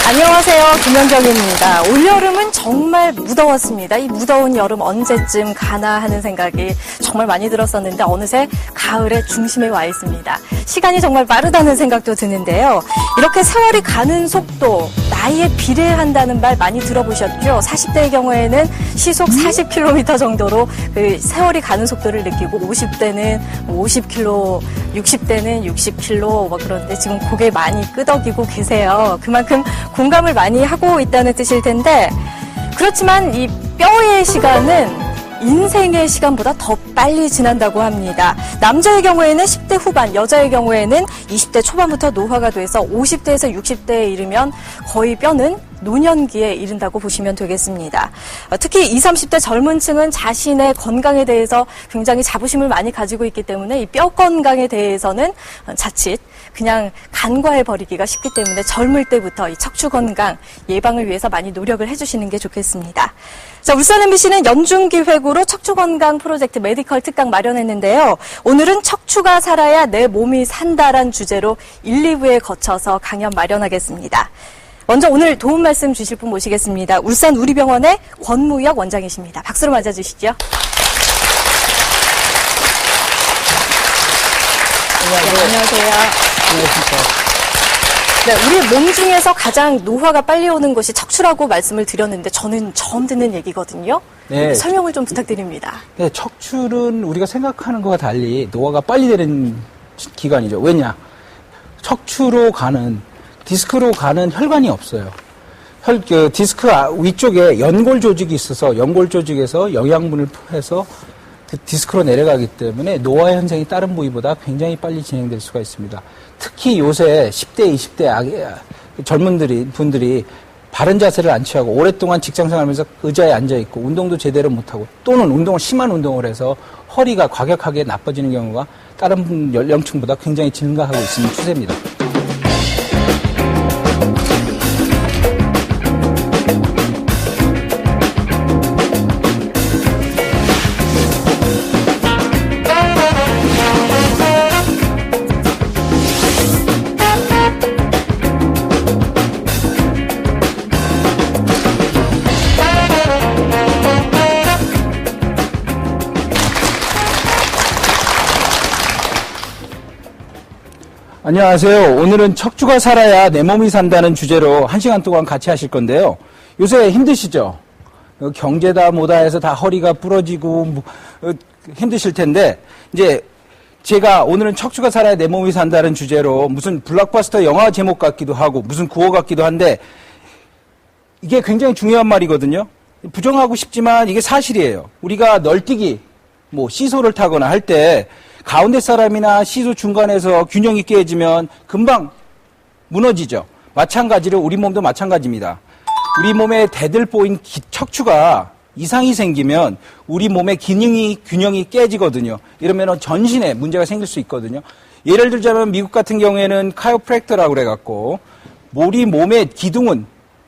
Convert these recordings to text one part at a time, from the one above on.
안녕하세요. 김연경입니다. 올여름은 정말 무더웠습니다. 이 무더운 여름 언제쯤 가나 하는 생각이 정말 많이 들었었는데 어느새 가을의 중심에 와 있습니다. 시간이 정말 빠르다는 생각도 드는데요. 이렇게 세월이 가는 속도, 나이에 비례한다는 말 많이 들어보셨죠? 40대의 경우에는 시속 40km 정도로 그 세월이 가는 속도를 느끼고 50대는 50km, 60대는 60km 그런데 지금 고개 많이 끄덕이고 계세요. 그만큼 공감을 많이 하고 있다는 뜻일 텐데 그렇지만 이 뼈의 시간은 인생의 시간보다 더 빨리 지난다고 합니다. 남자의 경우에는 10대 후반, 여자의 경우에는 20대 초반부터 노화가 돼서 50대에서 60대에 이르면 거의 뼈는 노년기에 이른다고 보시면 되겠습니다. 특히 20, 30대 젊은 층은 자신의 건강에 대해서 굉장히 자부심을 많이 가지고 있기 때문에 이 뼈 건강에 대해서는 자칫 그냥 간과해버리기가 쉽기 때문에 젊을 때부터 이 척추 건강 예방을 위해서 많이 노력을 해주시는 게 좋겠습니다. 자, 울산 MBC는 연중기획으로 척추 건강 프로젝트 메디컬 특강 마련했는데요. 오늘은 척추가 살아야 내 몸이 산다란 주제로 1, 2부에 거쳐서 강연 마련하겠습니다. 먼저 오늘 도움 말씀 주실 분 모시겠습니다. 울산 우리병원의 권무혁 원장이십니다. 박수로 맞아주시죠. 안녕하세요. 네, 우리 몸 중에서 가장 노화가 빨리 오는 것이 척추라고 말씀을 드렸는데 저는 처음 듣는 얘기거든요. 네, 설명을 좀 부탁드립니다. 네, 척추는 우리가 생각하는 것과 달리 노화가 빨리 되는 기관이죠. 왜냐? 척추로 가는 디스크로 가는 혈관이 없어요. 디스크 위쪽에 연골 조직이 있어서 연골 조직에서 영양분을 해서 디스크로 내려가기 때문에 노화 현상이 다른 부위보다 굉장히 빨리 진행될 수가 있습니다. 특히 요새 10대, 20대 젊은 분들이 바른 자세를 안 취하고 오랫동안 직장생활하면서 의자에 앉아있고 운동도 제대로 못하고 또는 심한 운동을 해서 허리가 과격하게 나빠지는 경우가 다른 연령층보다 굉장히 증가하고 있는 추세입니다. 안녕하세요. 오늘은 척추가 살아야 내 몸이 산다는 주제로 1시간 동안 같이 하실 건데요. 요새 힘드시죠? 경제다 뭐다 해서 다 허리가 부러지고 힘드실 텐데 이제 제가 오늘은 척추가 살아야 내 몸이 산다는 주제로 무슨 블록버스터 영화 제목 같기도 하고 무슨 구호 같기도 한데 이게 굉장히 중요한 말이거든요. 부정하고 싶지만 이게 사실이에요. 우리가 널뛰기, 시소를 타거나 할 때 가운데 사람이나 시소 중간에서 균형이 깨지면 금방 무너지죠. 마찬가지로 우리 몸도 마찬가지입니다. 우리 몸에 대들보인 척추가 이상이 생기면 우리 몸의 균형이 깨지거든요. 이러면 전신에 문제가 생길 수 있거든요. 예를 들자면 미국 같은 경우에는 카이로프랙터라고 그래갖고 우리 몸의 기둥은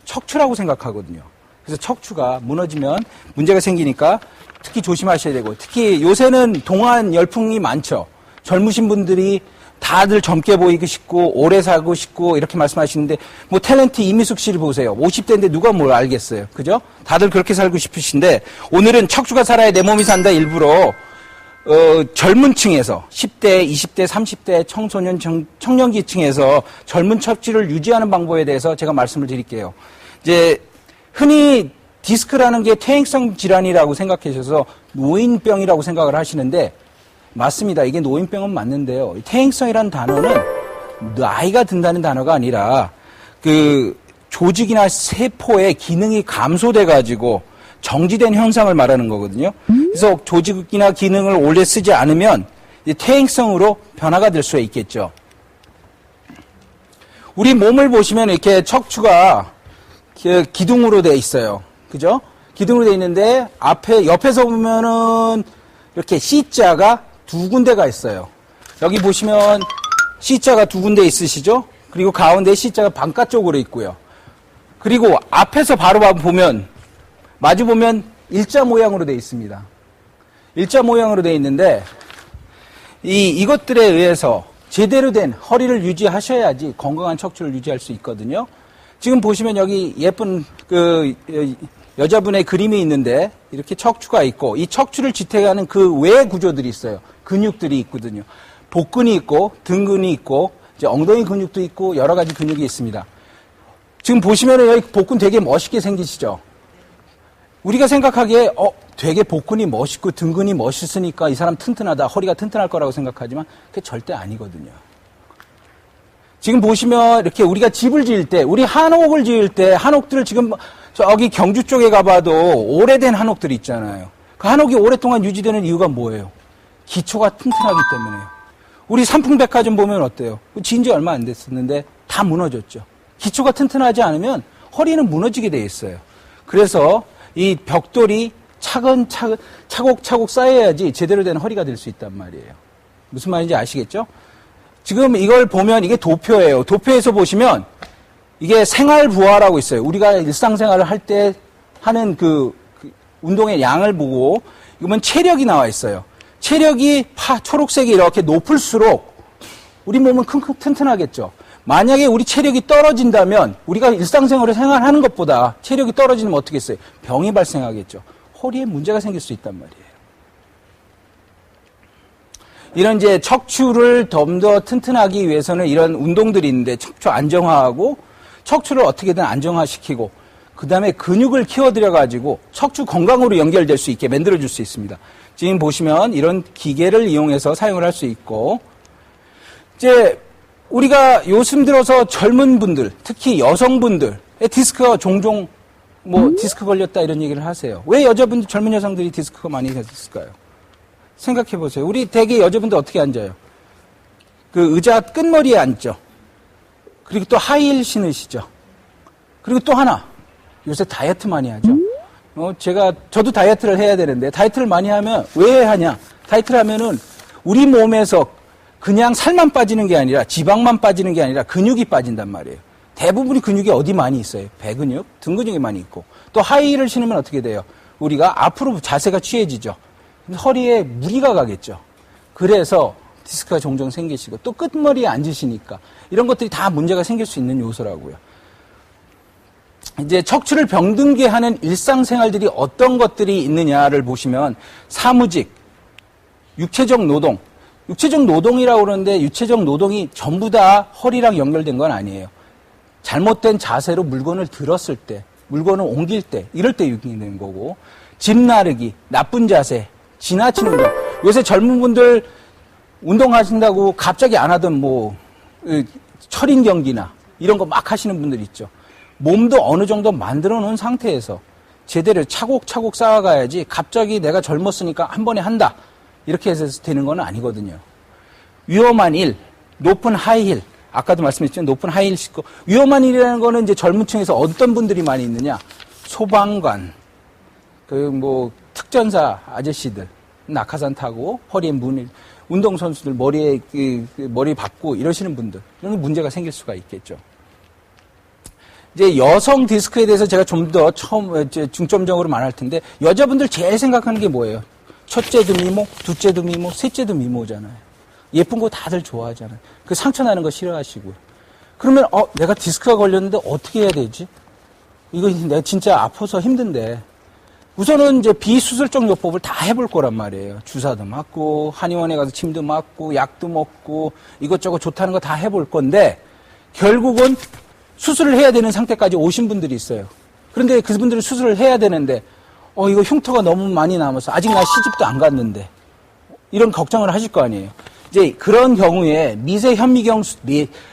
척추라고 생각하거든요. 그래서 척추가 무너지면 문제가 생기니까 특히 조심하셔야 되고 특히 요새는 동안 열풍이 많죠. 젊으신 분들이 다들 젊게 보이고 싶고 오래 살고 싶고 이렇게 말씀하시는데 탤런트 이미숙 씨를 보세요. 50대인데 누가 뭘 알겠어요. 그죠? 다들 그렇게 살고 싶으신데 오늘은 척추가 살아야 내 몸이 산다 일부러 젊은 층에서 10대, 20대, 30대 청소년, 청년기층에서 젊은 척추를 유지하는 방법에 대해서 제가 말씀을 드릴게요. 이제 흔히 디스크라는 게 퇴행성 질환이라고 생각하셔서 노인병이라고 생각을 하시는데 맞습니다. 이게 노인병은 맞는데요. 퇴행성이라는 단어는 나이가 든다는 단어가 아니라 그 조직이나 세포의 기능이 감소돼가지고 정지된 현상을 말하는 거거든요. 그래서 조직이나 기능을 오래 쓰지 않으면 퇴행성으로 변화가 될 수 있겠죠. 우리 몸을 보시면 이렇게 척추가 기둥으로 돼 있어요. 그죠? 기둥으로 돼 있는데 옆에서 보면은 이렇게 C자가 두 군데가 있어요. 여기 보시면 C자가 두 군데 있으시죠? 그리고 가운데 C자가 반가쪽으로 있고요. 그리고 앞에서 바로 보면 마주 보면 일자 모양으로 돼 있습니다. 일자 모양으로 돼 있는데 이것들에 의해서 제대로 된 허리를 유지하셔야지 건강한 척추를 유지할 수 있거든요. 지금 보시면 여기 예쁜 여자분의 그림이 있는데 이렇게 척추가 있고 이 척추를 지탱하는 그 외 구조들이 있어요. 근육들이 있거든요. 복근이 있고 등근이 있고 이제 엉덩이 근육도 있고 여러 가지 근육이 있습니다. 지금 보시면은 여기 복근 되게 멋있게 생기시죠? 우리가 생각하기에 되게 복근이 멋있고 등근이 멋있으니까 이 사람 튼튼하다, 허리가 튼튼할 거라고 생각하지만 그게 절대 아니거든요. 지금 보시면 이렇게 우리가 집을 지을 때, 우리 한옥을 지을 때 한옥들을 지금 저기 경주 쪽에 가봐도 오래된 한옥들이 있잖아요. 그 한옥이 오랫동안 유지되는 이유가 뭐예요? 기초가 튼튼하기 때문에요. 우리 삼풍백화점 보면 어때요? 지은 지 얼마 안 됐었는데 다 무너졌죠. 기초가 튼튼하지 않으면 허리는 무너지게 돼 있어요. 그래서 이 벽돌이 차곡차곡 쌓여야지 제대로 된 허리가 될 수 있단 말이에요. 무슨 말인지 아시겠죠? 지금 이걸 보면 이게 도표예요. 도표에서 보시면 이게 생활부하라고 있어요. 우리가 일상생활을 할 때 하는 그 운동의 양을 보고 이거면 체력이 나와 있어요. 체력이 초록색이 이렇게 높을수록 우리 몸은 튼튼하겠죠. 만약에 우리 체력이 떨어진다면 우리가 일상생활을 생활하는 것보다 체력이 떨어지면 어떻게 했어요? 병이 발생하겠죠. 허리에 문제가 생길 수 있단 말이에요. 이런 이제 척추를 좀 더 튼튼하기 위해서는 이런 운동들이 있는데 척추 안정화하고 척추를 어떻게든 안정화시키고 그 다음에 근육을 키워드려가지고 척추 건강으로 연결될 수 있게 만들어줄 수 있습니다. 지금 보시면 이런 기계를 이용해서 사용을 할 수 있고 이제 우리가 요즘 들어서 젊은 분들, 특히 여성분들의 디스크가 종종 디스크 걸렸다 이런 얘기를 하세요. 왜 여자분들, 젊은 여성들이 디스크가 많이 생겼을까요? 생각해 보세요. 우리 대개 여자분들 어떻게 앉아요? 그 의자 끝머리에 앉죠. 그리고 또 하이힐 신으시죠. 그리고 또 하나, 요새 다이어트 많이 하죠. 저도 다이어트를 해야 되는데 다이어트를 많이 하면 왜 하냐? 다이어트를 하면은 우리 몸에서 그냥 살만 빠지는 게 아니라 지방만 빠지는 게 아니라 근육이 빠진단 말이에요. 대부분이 근육이 어디 많이 있어요? 배근육, 등 근육이 많이 있고 또 하이힐을 신으면 어떻게 돼요? 우리가 앞으로 자세가 취해지죠. 허리에 무리가 가겠죠. 그래서 디스크가 종종 생기시고 또 끝머리에 앉으시니까 이런 것들이 다 문제가 생길 수 있는 요소라고요. 이제 척추를 병들게 하는 일상생활들이 어떤 것들이 있느냐를 보시면 사무직, 육체적 노동, 육체적 노동이라고 그러는데 육체적 노동이 전부 다 허리랑 연결된 건 아니에요. 잘못된 자세로 물건을 들었을 때, 물건을 옮길 때, 이럴 때 유행되는 거고 집 나르기, 나쁜 자세, 지나치는 운동. 요새 젊은 분들 운동하신다고 갑자기 안 하던 철인 경기나 이런 거 막 하시는 분들 있죠. 몸도 어느 정도 만들어 놓은 상태에서 제대로 차곡차곡 쌓아가야지 갑자기 내가 젊었으니까 한 번에 한다. 이렇게 해서 되는 건 아니거든요. 위험한 일, 높은 하이힐. 아까도 말씀했지만 높은 하이힐 신고. 위험한 일이라는 거는 이제 젊은 층에서 어떤 분들이 많이 있느냐. 소방관, 특전사 아저씨들, 낙하산 타고 허리에 운동선수들 머리에 머리 박고 이러시는 분들. 이런 문제가 생길 수가 있겠죠. 이제 여성 디스크에 대해서 제가 좀 더 중점적으로 말할 텐데 여자분들 제일 생각하는 게 뭐예요? 첫째도 미모, 둘째도 미모, 셋째도 미모잖아요. 예쁜 거 다들 좋아하잖아요. 그 상처 나는 거 싫어하시고요. 그러면 내가 디스크가 걸렸는데 어떻게 해야 되지? 이거 내가 진짜 아파서 힘든데 우선은 이제 비수술적 요법을 다 해볼 거란 말이에요. 주사도 맞고 한의원에 가서 침도 맞고 약도 먹고 이것저것 좋다는 거 다 해볼 건데 결국은 수술을 해야 되는 상태까지 오신 분들이 있어요. 그런데 그분들은 수술을 해야 되는데 이거 흉터가 너무 많이 남아서 아직 나 시집도 안 갔는데 이런 걱정을 하실 거 아니에요. 이제 그런 경우에 미세현미경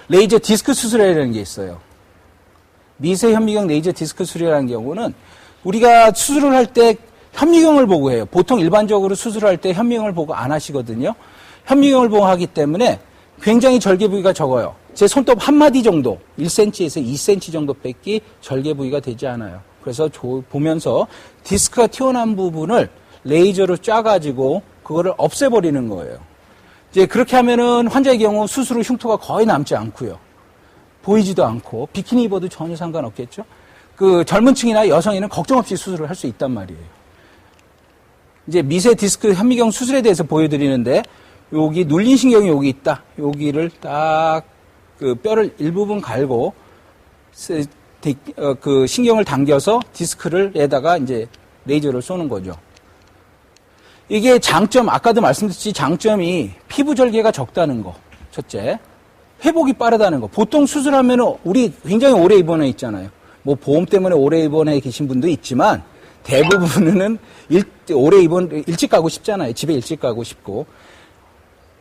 레이저 디스크 수술이라는 게 있어요. 미세현미경 레이저 디스크 수술이라는 경우는 우리가 수술을 할 때 현미경을 보고 해요. 보통 일반적으로 수술할 때 현미경을 보고 안 하시거든요. 현미경을 보고 하기 때문에 굉장히 절개 부위가 적어요. 제 손톱 한 마디 정도, 1cm에서 2cm 정도 밖에 절개 부위가 되지 않아요. 그래서 보면서 디스크가 튀어나온 부분을 레이저로 짜가지고 그거를 없애버리는 거예요. 이제 그렇게 하면은 환자의 경우 수술 후 흉터가 거의 남지 않고요. 보이지도 않고 비키니 입어도 전혀 상관없겠죠. 그 젊은 층이나 여성에는 걱정 없이 수술을 할 수 있단 말이에요. 이제 미세 디스크 현미경 수술에 대해서 보여드리는데 여기 눌린 신경이 여기 있다. 여기를 딱 그 뼈를 일부분 갈고 그 신경을 당겨서 디스크를에다가 이제 레이저를 쏘는 거죠. 이게 장점, 아까도 말씀드렸듯이 장점이 피부 절개가 적다는 거. 첫째. 회복이 빠르다는 거. 보통 수술하면은 우리 굉장히 오래 입원해 있잖아요. 뭐 보험 때문에 오래 입원해 계신 분도 있지만 대부분은 오래 일찍 가고 싶잖아요. 집에 일찍 가고 싶고.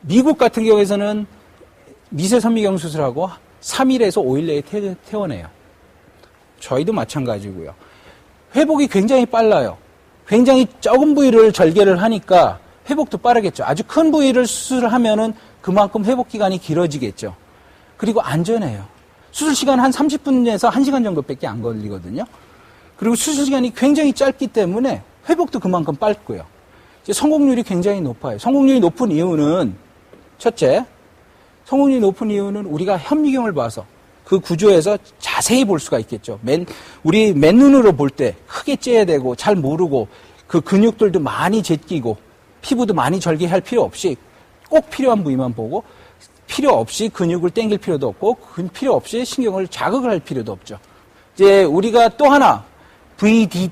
미국 같은 경우에서는 미세 선미경 수술하고 3일에서 5일 내에 퇴원해요. 저희도 마찬가지고요. 회복이 굉장히 빨라요. 굉장히 적은 부위를 절개를 하니까 회복도 빠르겠죠. 아주 큰 부위를 수술을 하면은 그만큼 회복 기간이 길어지겠죠. 그리고 안전해요. 수술 시간 한 30분에서 1시간 정도밖에 안 걸리거든요. 그리고 수술 시간이 굉장히 짧기 때문에 회복도 그만큼 빨고요. 이제 성공률이 굉장히 높아요. 성공률이 높은 이유는 첫째, 성공률이 높은 이유는 우리가 현미경을 봐서 그 구조에서 자세히 볼 수가 있겠죠. 우리 맨눈으로 볼 때 크게 째야 되고 잘 모르고 그 근육들도 많이 제끼고 피부도 많이 절개할 필요 없이 꼭 필요한 부위만 보고 필요 없이 근육을 당길 필요도 없고 필요 없이 신경을 자극을 할 필요도 없죠. 이제 우리가 또 하나 VD